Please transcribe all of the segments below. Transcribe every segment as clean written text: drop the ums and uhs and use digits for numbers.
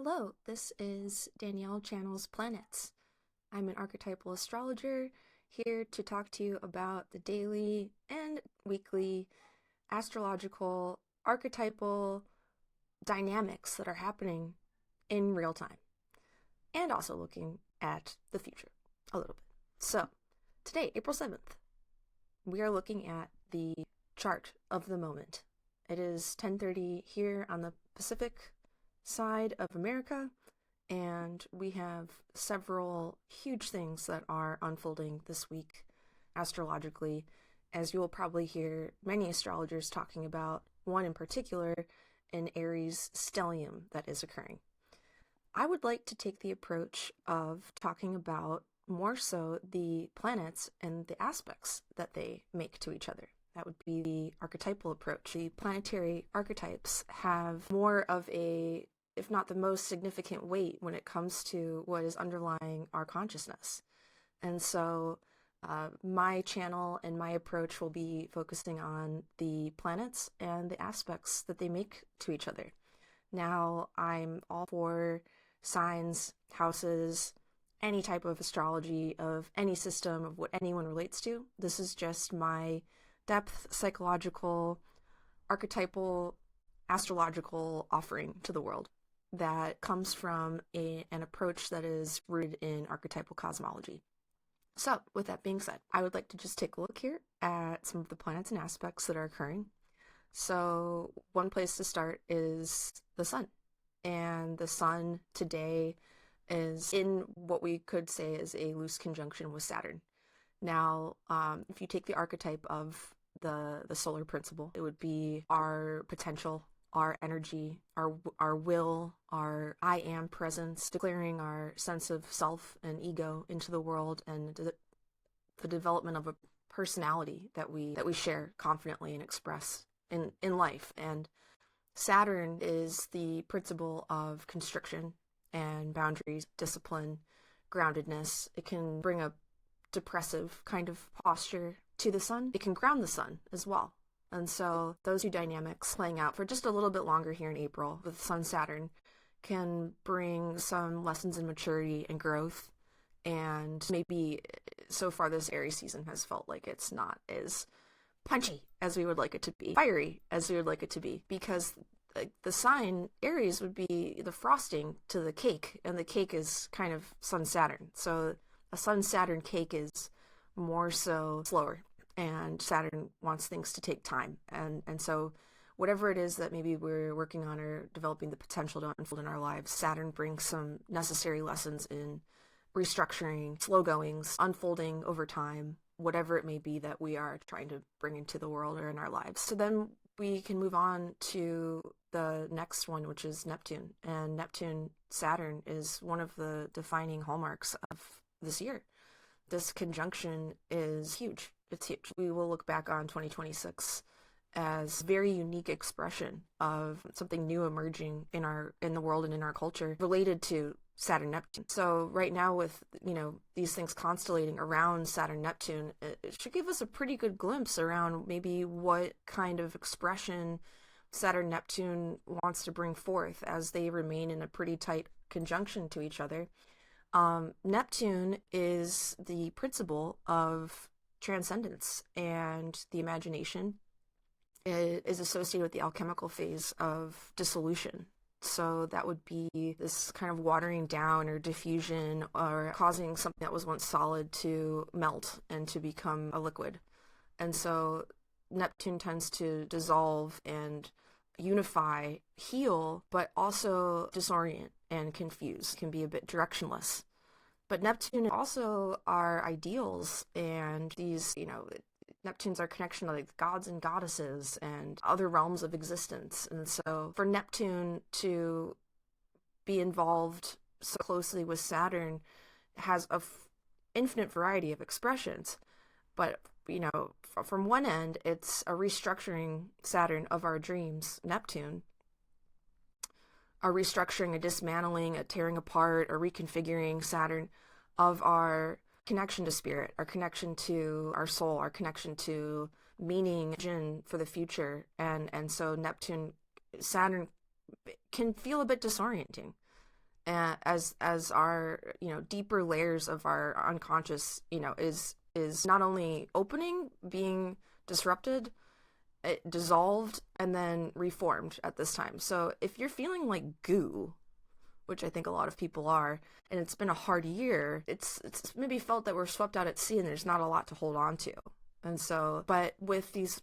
Hello, this is Danielle Channel's Planets. I'm an archetypal astrologer here to talk to you about the daily and weekly astrological archetypal dynamics that are happening in real time, and also looking at the future a little bit. So, today, April 7th, we are looking at the chart of the moment. It is 10:30 here on the Pacific side of America, and we have several huge things that are unfolding this week astrologically, as you will probably hear many astrologers talking about, one in particular, an Aries stellium that is occurring. I would like to take the approach of talking about more so the planets and the aspects that they make to each other. That would be the archetypal approach. The planetary archetypes have more of a, if not the most significant weight when it comes to what is underlying our consciousness. And so my channel and my approach will be focusing on the planets and the aspects that they make to each other. Now, I'm all for signs, houses, any type of astrology, of any system, of what anyone relates to. This is just my depth, psychological, archetypal, astrological offering to the world that comes from an approach that is rooted in archetypal cosmology. So, with that being said, I would like to just take a look here at some of the planets and aspects that are occurring. So, one place to start is the sun. And the sun today is in what we could say is a loose conjunction with Saturn. Now, if you take the archetype of the solar principle, it would be our potential, our energy, our will, our I am presence, declaring our sense of self and ego into the world, and the development of a personality that we share confidently and express in life. And Saturn is the principle of constriction and boundaries, discipline, groundedness. It can bring a depressive kind of posture to the sun. It can ground the sun as well. And so those two dynamics playing out for just a little bit longer here in April with Sun Saturn can bring some lessons in maturity and growth. And maybe so far this Aries season has felt like it's not as punchy as we would like it to be, fiery as we would like it to be, because the sign Aries would be the frosting to the cake, and the cake is kind of Sun Saturn. So a Sun Saturn cake is more so slower, and Saturn wants things to take time. And so whatever it is that maybe we're working on or developing the potential to unfold in our lives, Saturn brings some necessary lessons in restructuring, slow goings, unfolding over time, whatever it may be that we are trying to bring into the world or in our lives. So then we can move on to the next one, which is Neptune. And Neptune, Saturn, is one of the defining hallmarks of this year. This conjunction is huge. It's huge. We will look back on 2026 as a very unique expression of something new emerging in the world and in our culture related to Saturn Neptune. So right now, with these things constellating around Saturn Neptune, it should give us a pretty good glimpse around maybe what kind of expression Saturn Neptune wants to bring forth as they remain in a pretty tight conjunction to each other. Neptune is the principle of transcendence and the imagination. It is associated with the alchemical phase of dissolution. So that would be this kind of watering down or diffusion, or causing something that was once solid to melt and to become a liquid. And so Neptune tends to dissolve and unify, heal, but also disorient and confuse. It can be a bit directionless. But Neptune also our ideals, and these, Neptune's our connection to like gods and goddesses and other realms of existence. And so for Neptune to be involved so closely with Saturn has a infinite variety of expressions. But, from one end, it's a restructuring Saturn of our dreams, Neptune, a restructuring, a dismantling, a tearing apart, a reconfiguring Saturn of our connection to spirit, our connection to our soul, our connection to meaning, vision for the future. And so Saturn can feel a bit disorienting. as our, deeper layers of our unconscious, is not only opening, being disrupted, it dissolved, and then reformed at this time. So if you're feeling like goo, which I think a lot of people are, and it's been a hard year, it's maybe felt that we're swept out at sea and there's not a lot to hold on to. And so, but with these,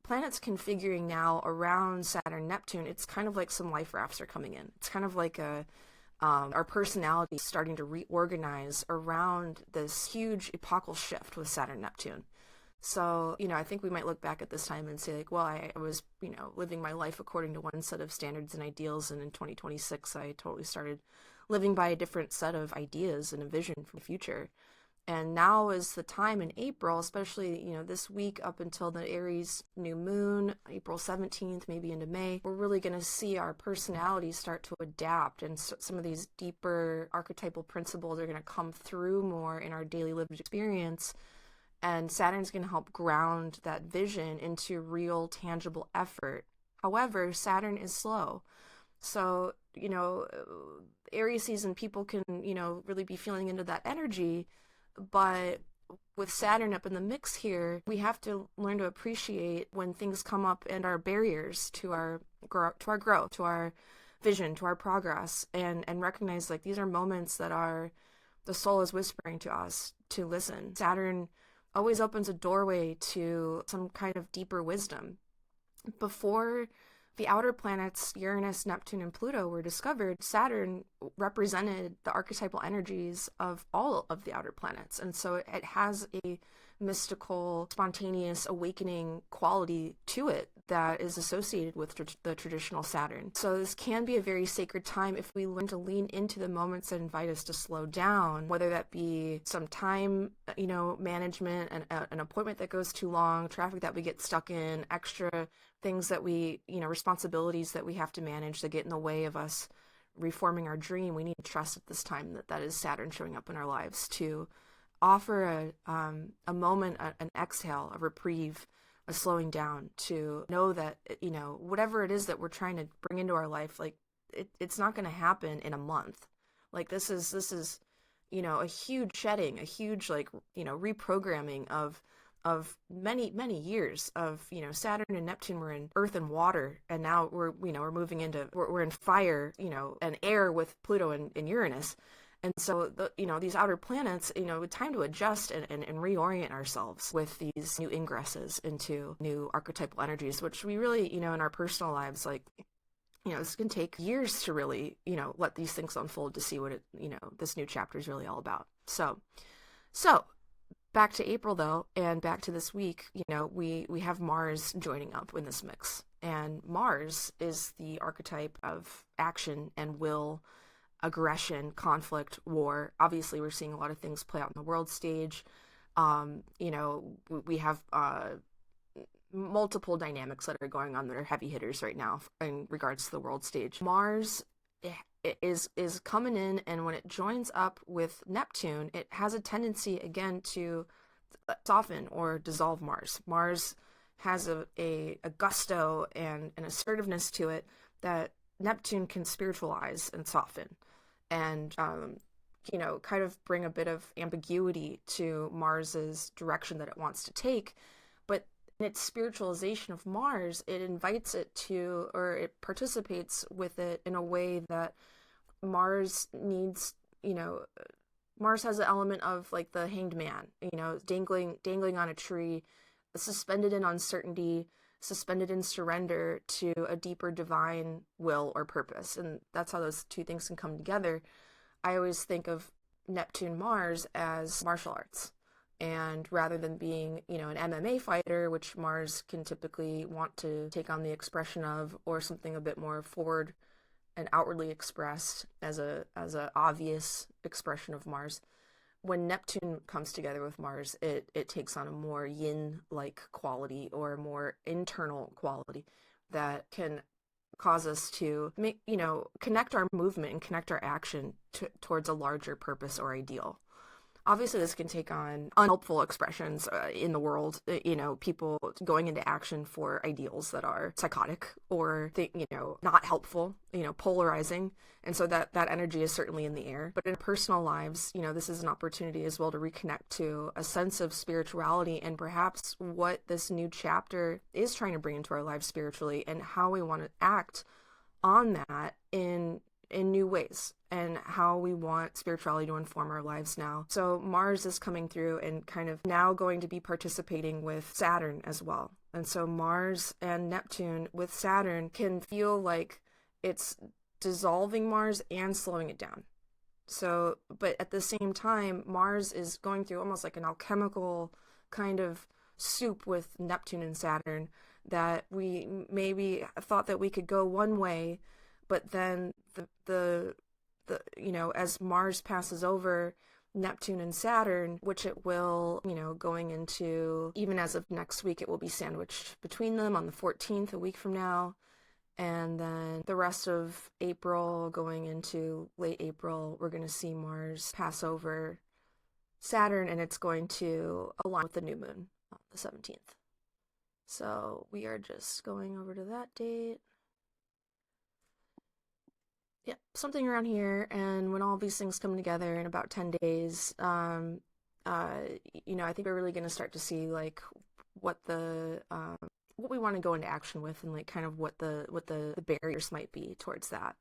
planets configuring now around Saturn, Neptune, it's kind of like some life rafts are coming in. It's kind of like our personality starting to reorganize around this huge epochal shift with Saturn, Neptune. So, I think we might look back at this time and say, like, well, I was, living my life according to one set of standards and ideals. And in 2026, I totally started living by a different set of ideas and a vision for the future. And now is the time in April, especially, this week up until the Aries new moon, April 17th, maybe into May, we're really going to see our personalities start to adapt. And so some of these deeper archetypal principles are going to come through more in our daily lived experience. And Saturn's going to help ground that vision into real, tangible effort. However, Saturn is slow. So, Aries season, people can, really be feeling into that energy. But with Saturn up in the mix here, we have to learn to appreciate when things come up and are barriers to our growth, to our vision, to our progress, and recognize, like, these are moments that the soul is whispering to us to listen. Saturn always opens a doorway to some kind of deeper wisdom. Before the outer planets, Uranus, Neptune, and Pluto, were discovered, Saturn represented the archetypal energies of all of the outer planets. And so it has a mystical, spontaneous, awakening quality to it that is associated with the traditional Saturn. So this can be a very sacred time if we learn to lean into the moments that invite us to slow down, whether that be some time, management, an appointment that goes too long, traffic that we get stuck in, extra things that we, responsibilities that we have to manage that get in the way of us reforming our dream. We need to trust at this time that is Saturn showing up in our lives to offer a moment, an exhale, a reprieve, a slowing down, to know that, whatever it is that we're trying to bring into our life, like, it's not going to happen in a month. Like, this is, a huge shedding, a huge, reprogramming of many, many years of, Saturn and Neptune were in earth and water, and now we're moving into, we're in fire, and air with Pluto and Uranus. And so, these outer planets, time to adjust and reorient ourselves with these new ingresses into new archetypal energies, which we really, in our personal lives, like, this can take years to really, let these things unfold to see what it, this new chapter is really all about. So back to April, though, and back to this week, we have Mars joining up in this mix. And Mars is the archetype of action and will, aggression, conflict, war. Obviously, we're seeing a lot of things play out on the world stage. We have multiple dynamics that are going on that are heavy hitters right now in regards to the world stage. Mars is coming in, and when it joins up with Neptune, it has a tendency again to soften or dissolve Mars. Mars has a gusto and an assertiveness to it that Neptune can spiritualize and soften, and kind of bring a bit of ambiguity to Mars's direction that it wants to take. But in its spiritualization of Mars, it invites it to, or it participates with it in a way that Mars needs, Mars has an element of, like, the hanged man, dangling on a tree, suspended in uncertainty, suspended in surrender to a deeper divine will or purpose. And that's how those two things can come together. I always think of Neptune Mars as martial arts. And rather than being, an MMA fighter, which Mars can typically want to take on the expression of, or something a bit more forward and outwardly expressed as a obvious expression of Mars, when Neptune comes together with Mars, it takes on a more yin-like quality, or a more internal quality that can cause us to make, connect our movement and connect our action towards a larger purpose or ideal. Obviously, this can take on unhelpful expressions in the world, people going into action for ideals that are psychotic or, not helpful, polarizing. And so that energy is certainly in the air. But in personal lives, this is an opportunity as well to reconnect to a sense of spirituality and perhaps what this new chapter is trying to bring into our lives spiritually and how we want to act on that in new ways and how we want spirituality to inform our lives now. So Mars is coming through and kind of now going to be participating with Saturn as well. And so Mars and Neptune with Saturn can feel like it's dissolving Mars and slowing it down. So, but at the same time, Mars is going through almost like an alchemical kind of soup with Neptune and Saturn that we maybe thought that we could go one way, but then the as Mars passes over Neptune and Saturn, which it will, going into, even as of next week, it will be sandwiched between them on the 14th, a week from now. And then the rest of April, going into late April, we're going to see Mars pass over Saturn, and it's going to align with the new moon on the 17th. So we are just going over to that date. Yeah, something around here. And when all these things come together in about 10 days, I think we're really going to start to see like what what we want to go into action with and like kind of what the barriers might be towards that.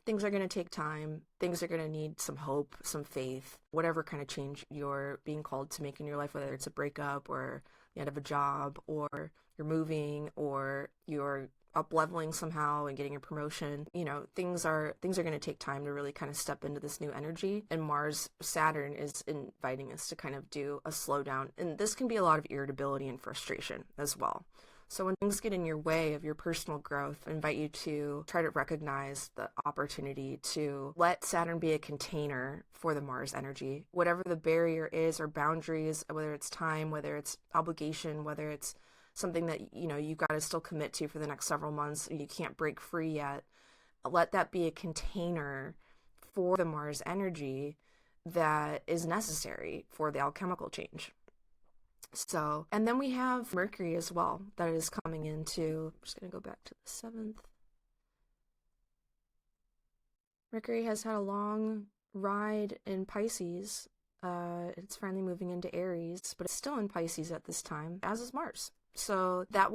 Things are going to take time. Things are going to need some hope, some faith, whatever kind of change you're being called to make in your life, whether it's a breakup or the end of a job or you're moving or you're up leveling somehow and getting a promotion. Things are going to take time to really kind of step into this new energy. And Mars Saturn is inviting us to kind of do a slowdown. And this can be a lot of irritability and frustration as well. So when things get in your way of your personal growth, I invite you to try to recognize the opportunity to let Saturn be a container for the Mars energy. Whatever the barrier is or boundaries, whether it's time, whether it's obligation, whether it's something that, you've got to still commit to for the next several months and you can't break free yet, let that be a container for the Mars energy that is necessary for the alchemical change. So, and then we have Mercury as well that is coming into, I'm just going to go back to the 7th. Mercury has had a long ride in Pisces. It's finally moving into Aries, but it's still in Pisces at this time, as is Mars. So that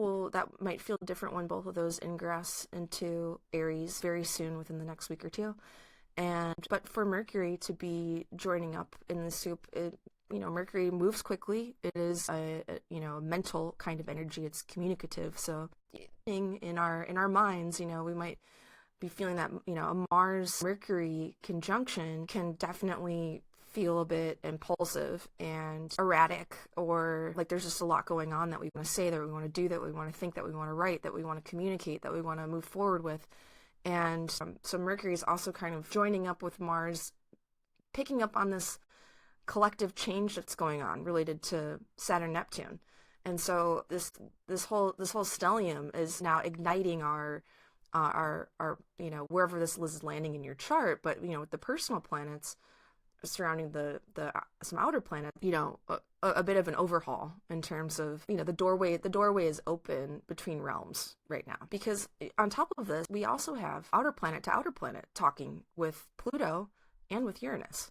might feel different when both of those ingress into Aries very soon within the next week or two. But for Mercury to be joining up in the soup, Mercury moves quickly. It is a mental kind of energy. It's communicative. So in our minds, we might be feeling that, a Mars Mercury conjunction can definitely feel a bit impulsive and erratic, or like there's just a lot going on that we want to say, that we want to do, that we want to think, that we want to write, that we want to communicate, that we want to move forward with. And so Mercury is also kind of joining up with Mars, picking up on this collective change that's going on related to Saturn Neptune. And so this whole stellium is now igniting our wherever this is landing in your chart, but with the personal planets surrounding the some outer planets, a bit of an overhaul in terms of, the doorway is open between realms right now, because on top of this we also have outer planet to outer planet talking with Pluto and with Uranus.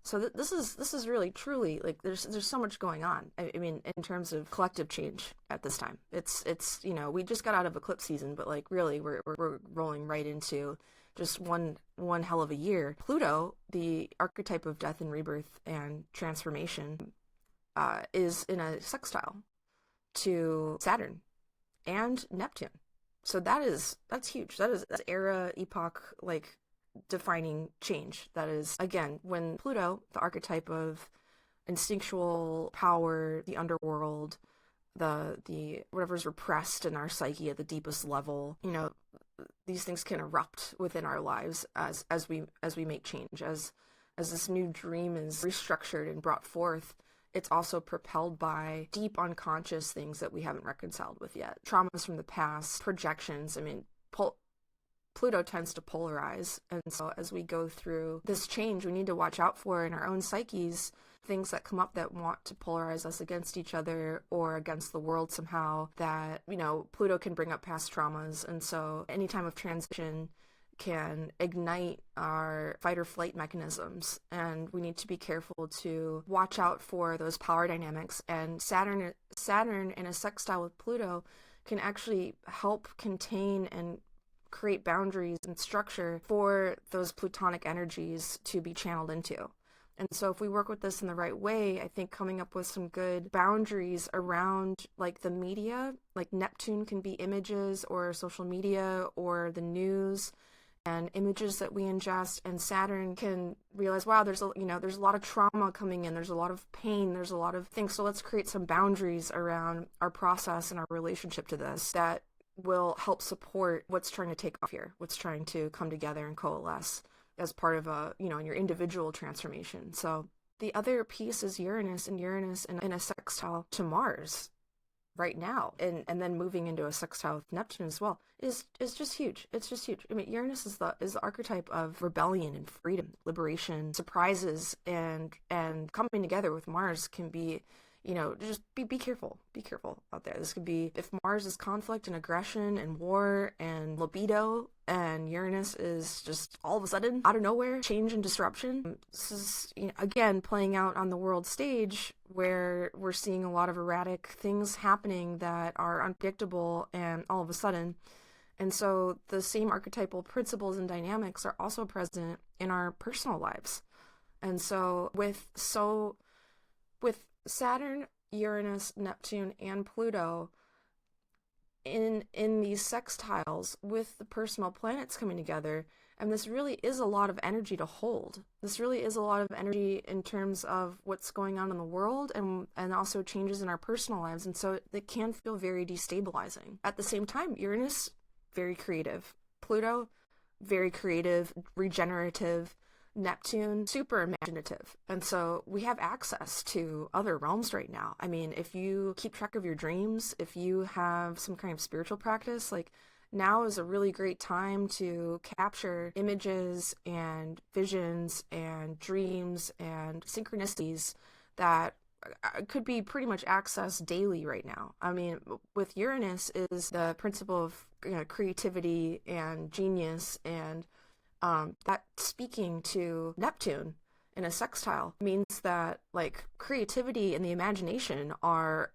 So this is really truly like there's so much going on. I mean, in terms of collective change at this time, it's we just got out of eclipse season, but like really we're rolling right into just one hell of a year. Pluto, the archetype of death and rebirth and transformation, is in a sextile to Saturn and Neptune. So that's huge. That's era, epoch, like defining change. That is, again, when Pluto, the archetype of instinctual power, the underworld, the whatever's repressed in our psyche at the deepest level, these things can erupt within our lives as we make change, as this new dream is restructured and brought forth. It's also propelled by deep unconscious things that we haven't reconciled with yet, traumas from the past, projections. I mean, Pluto tends to polarize. And so as we go through this change, we need to watch out for in our own psyches things that come up that want to polarize us against each other or against the world somehow, that, Pluto can bring up past traumas. And so any time of transition can ignite our fight or flight mechanisms, and we need to be careful to watch out for those power dynamics. And Saturn in a sextile with Pluto can actually help contain and create boundaries and structure for those plutonic energies to be channeled into. And so if we work with this in the right way, I think coming up with some good boundaries around like the media, like Neptune can be images or social media or the news and images that we ingest, and Saturn can realize, wow, there's a lot of trauma coming in, there's a lot of pain, there's a lot of things. So let's create some boundaries around our process and our relationship to this that will help support what's trying to take off here, what's trying to come together and coalesce as part of in your individual transformation. So the other piece is Uranus, and Uranus in a sextile to Mars right now, and then moving into a sextile with Neptune as well is just huge. It's just huge. I mean, Uranus is the archetype of rebellion and freedom, liberation, surprises, and coming together with Mars can be, just be careful. Be careful out there. This could be, if Mars is conflict and aggression and war and libido, and Uranus is just all of a sudden, out of nowhere, change and disruption. This is, again, playing out on the world stage where we're seeing a lot of erratic things happening that are unpredictable and all of a sudden. And so the same archetypal principles and dynamics are also present in our personal lives. And so with Saturn, Uranus, Neptune, and Pluto in these sextiles with the personal planets coming together, and this really is a lot of energy to hold. This really is a lot of energy in terms of what's going on in the world and also changes in our personal lives. And so it can feel very destabilizing. At the same time, Uranus, very creative. Pluto, very creative, regenerative. Neptune, super imaginative. And so we have access to other realms right now. I mean, if you keep track of your dreams, if you have some kind of spiritual practice, like now is a really great time to capture images and visions and dreams and synchronicities that could be pretty much accessed daily right now. I mean, with Uranus is the principle of creativity and genius, and that speaking to Neptune in a sextile means that like creativity and the imagination are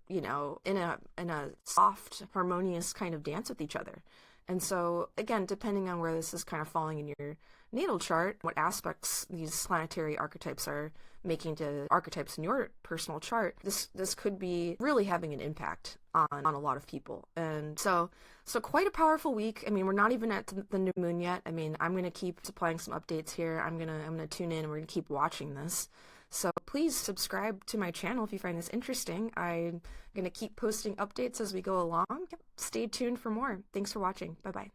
in a soft, harmonious kind of dance with each other. And so again, depending on where this is kind of falling in your natal chart, what aspects these planetary archetypes are making to archetypes in your personal chart, this could be really having an impact on a lot of people. And so quite a powerful week. I mean, we're not even at the new moon yet. I mean, I'm going to keep supplying some updates here. I'm going to tune in and we're going to keep watching this. So please subscribe to my channel if you find this interesting. I'm going to keep posting updates as we go along. Stay tuned for more. Thanks for watching. Bye-bye.